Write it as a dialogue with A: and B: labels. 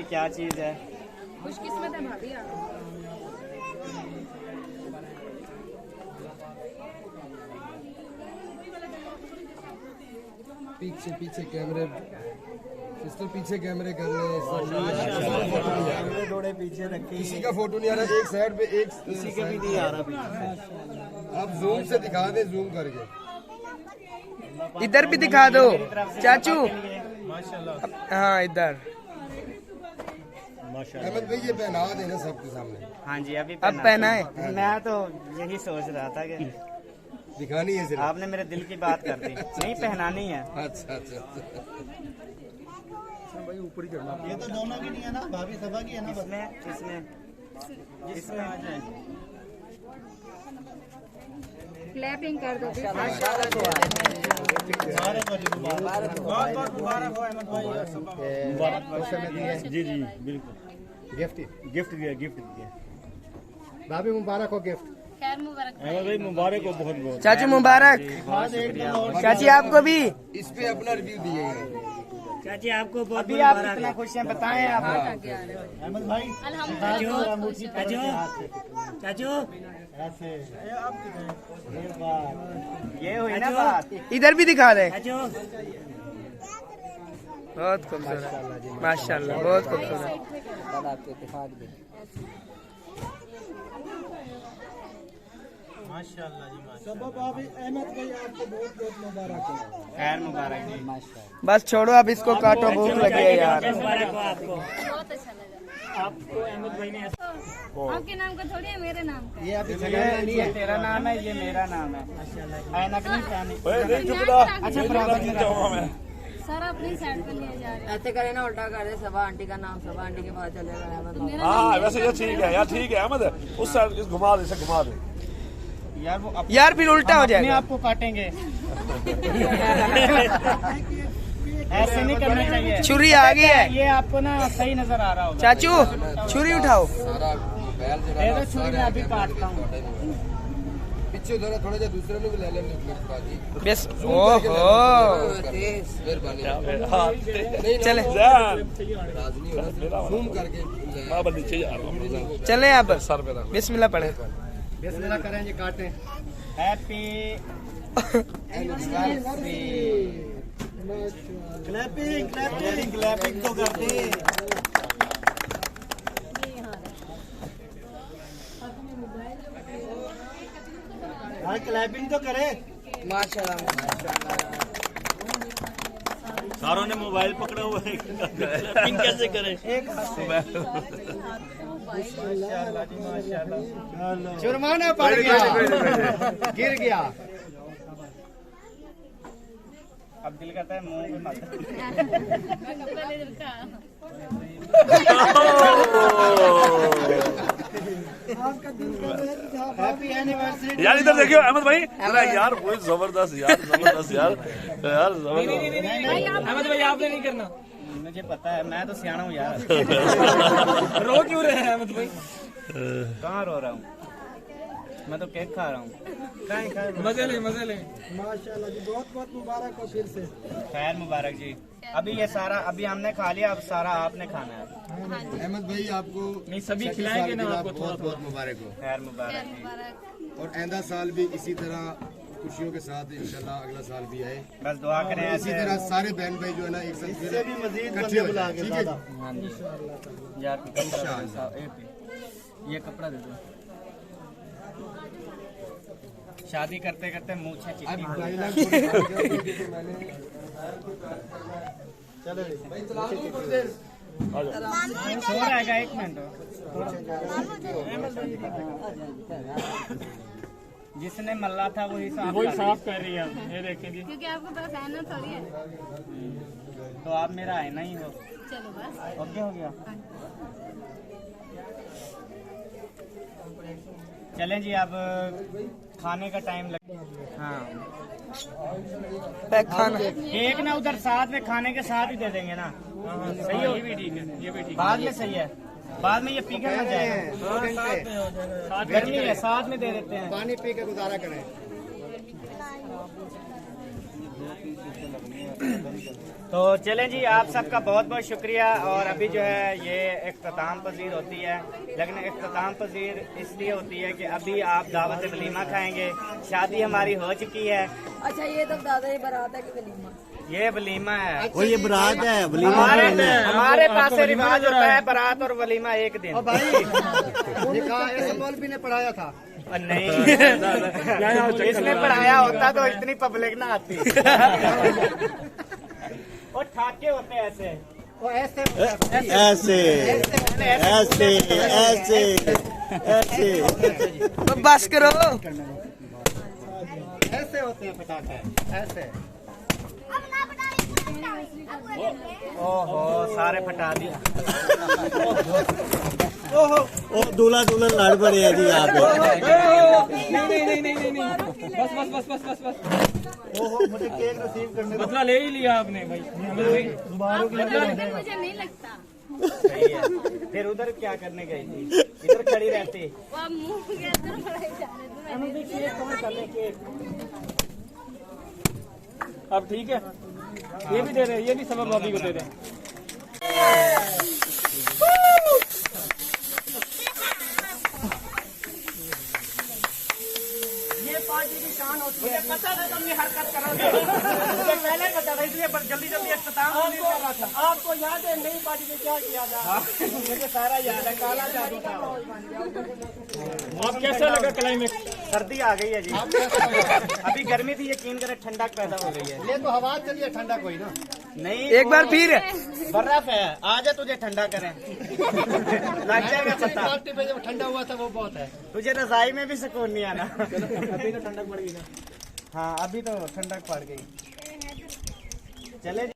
A: क्या चीज है।
B: खुशकिस्मत है भाभी आप।
C: पीछे पीछे कैमरे सिस्टर पीछे कैमरे कर रहे हैं।
A: थोड़े पीछे रखे।
C: किसी का फोटो नहीं आ रहा, एक साइड पे एक
A: किसी के भी नहीं आ रहा पीछे।
C: आप जूम से दिखा दे, जूम करके
D: इधर भी दिखा दो चाचू।
A: माशाल्लाह।
D: हाँ इधर।
C: अहमद भाई ये पहना देना सबके सामने।
A: हाँ जी अभी
D: अब पहनाए।
A: मैं तो यही सोच रहा था कि
C: दिखानी है सिर्फ।
A: आपने मेरे दिल की बात कर दी। नहीं पहनानी है।
C: अच्छा अच्छा भाई ऊपर ही करना।
E: ये तो दोनों की नहीं है ना, भाभी सभा की है ना।
A: इसमें इसमें आ जाए।
B: क्लैपिंग कर दो।
E: जी जी बिल्कुल। गिफ्ट दिया भाभी, मुबारक हो गिफ्ट।
B: खैर मुबारक
E: भाई मुबारक हो बहुत बहुत।
D: चाचू मुबारक। चाची आपको भी।
C: इस पे अपना रिव्यू दिएगा।
A: चाची आपको बहुत अभी आप कितना खुश हैं बताएं आप।
E: अहमद भाई
A: चाचू ये हुई ना बात।
D: इधर भी दिखा दे।
A: चाचू
D: बहुत खूबसूरत माशाल्लाह, बहुत खूबसूरत।
A: माशाल्लाह जी माशाल्लाह।
E: सब भाभी अहमद भाई आपको बहुत बहुत मुबारक हो।
A: खैर मुबारक जी।
D: बस छोड़ो अब इसको काटो, भूख लगी है यार।
A: मुबारक हो आपको।
B: बहुत अच्छा लगा।
A: आपको अहमद भाई ने
B: आपके नाम का थोड़ी है, मेरे नाम का।
E: ये अभी
A: ये तेरा नाम है, ये मेरा नाम है। ऐनक नहीं पहनी।
B: अच्छा सर अपनी साइड पे लिए जा रहे हैं।
F: ऐसे करे ना, उल्टा करे। सबा आंटी का नाम सबा आंटी के पास चलेगा।
G: हाँ वैसे ये ठीक है यार, ठीक है अहमद, उस साइड घुमा दे, इसे घुमा दे
A: यार वो
D: यार फिर उल्टा हो जाएगा।
A: आपको काटेंगे। ऐसे नहीं करना चाहिए।
D: छुरी आ गई है।
A: ये आपको ना सही नजर आ रहा होगा।
D: चाचू छुरी उठाओ।
C: सारा बैल
A: दे दो छुरी, मैं अभी काटता हूँ।
C: पीछे उधर थोड़ा जा, दूसरे में भी ले लेंगे बाजी।
D: बस ओहो
C: मेहरबानी।
D: चले
C: राजनी होना, जूम करके
G: नीचे जा रहा हूँ।
D: चले अब
G: सर पे रख।
D: बिस्मिल्लाह पढ़े।
E: बिस्मिल्लाह करें जी, काटें।
A: हैप्पी
E: क्लैपिंग क्लैपिंग क्लैपिंग तो करते। हाँ क्लैपिंग तो करे।
D: माशाल्लाह।
E: सारों ने मोबाइल पकड़ा हुआ है, क्लैपिंग कैसे करें?
A: एक हाथ से। माशाल्लाह जी माशाल्लाह।
E: जुर्माना पड़ गया, गिर गया।
A: अब दिल करता है मुंह में मत।
E: हैप्पी एनिवर्सरी
G: यार इधर देखियो अहमद भाई, अरे यार वो जबरदस्त यार, जबरदस्त यार, यार जबरदस्त।
A: अहमद भाई आपने नहीं करना। मुझे पता है, मैं तो सियाना हूँ यार। रो क्यों रहे हैं अहमद भाई? कहाँ रो रहा हूँ? मैं तो केक खा रहा हूँ।
D: मजे ले।
E: माशाल्लाह जी, बहुत बहुत मुबारक हो फिर से।
A: खैर मुबारक जी। अभी ये सारा अभी हमने खा लिया, अब सारा आपने खाना है।
C: अहमद भाई आपको
A: नहीं सभी खिलाएंगे ना आपको।
C: बहुत बहुत मुबारक हो।
A: खैर मुबारक जी।
C: और आइंदा साल भी इसी तरह खुशियों के साथ इंशाल्लाह अगला साल भी आए।
A: बस दुआ करें
C: इसी
A: ऐसे।
C: तरह सारे बहन भाई जो है ना एक साथ
E: इससे भी मजीद
C: इकट्ठे
E: बंदे
C: हो
E: बुला
C: जाए,
E: के
C: ठीक है
E: दादा।
A: हाँ जी। यार ये कपड़ा दे दो। शादी करते करते मुँह
C: अब
A: चिट्टी
C: डायलॉग मैंने चलो भाई चला दो थोड़ी देर।
A: सो रहेगा, एक मिनट। जिसने मल्ला था वही साफ कर रही है। ये देखेंगे
B: क्योंकि आपके पास आना थोड़ी है।
A: तो आप मेरा आईना ही हो।
B: चलो बस।
A: ओके हो गया। चलें जी, अब खाने का टाइम लग। हाँ
D: खाना
A: एक ना उधर साथ में खाने के साथ ही दे देंगे ना। सही हो? ये भी ठीक है, ये भी ठीक है। बाद में सही है, बाद में ये पिघल ना जाए। गर्मी है, साथ में दे देते हैं।
E: पानी पी के गुजारा करें।
A: तो चलें जी, आप सबका बहुत बहुत शुक्रिया। और अभी जो है ये इख्तिताम पजीर होती है, लेकिन इख्तिताम पजीर इसलिए होती है कि अभी आप दावत वलीमा खाएंगे। शादी हमारी हो चुकी है।
F: अच्छा ये तो दादा ही बारात है कि वलीमा?
A: ये वलीमा है।
H: वो ये बारात है, वलीमा
A: हमारे पास से रिवाज होता है बारात और वलीमा एक दिन।
C: निकाह ऐसे मौलवी ने पढ़ाया था।
A: नहीं इसने पढ़ाया होता तो इतनी पब्लिक ना आती। और ठाके होते हैं ऐसे,
C: वो ऐसे
H: ऐसे ऐसे ऐसे ऐसे।
D: तो बस करो।
C: ऐसे होते हैं पटाखे, ऐसे।
A: ओहो सारे फटा दिया।
H: ओ दूल्हा दुल्हन लड़ पड़े हैं जी यहाँ पे।
A: नहीं
C: मुझे केक रिसीव करने
A: बदला ले ही लिया आपने भाई।
B: मुझे नहीं लगता।
A: सही है। फिर उधर क्या करने गई थी? इधर खड़ी रहती।
B: वो मुंह के अंदर पड़े जा रहे थे।
A: अब ठीक है, ये भी दे रहे हैं, ये भी सबब भाभी को दे रहे हैं। ये पार्टी की शान होती है। मुझे पता था तुम ये हरकत करोगे, मुझे पहले पता था, इसलिए जल्दी जल्दी इख्तिताम कर रहा था। आपको याद है नई पार्टी में क्या किया था? मुझे सारा याद है, काला जादू था। आप कैसा लगा क्लाइमेक्स? सर्दी आ गई है जी। अभी गर्मी थी, यकीन करें ठंडक पैदा हो गई है।
C: ये तो हवा चलिए, ठंडा कोई ना
A: नहीं
D: एक बार फिर
A: बर्फ है, आजा तुझे ठंडा करें। लग जाएगा पता।
C: पार्टी पे जब ठंडा हुआ था वो बहुत है।
A: तुझे रजाई में भी सुकून नहीं आना। अभी तो ठंडक पड़ गई ना। हाँ अभी तो ठंडक पड़ गई। चले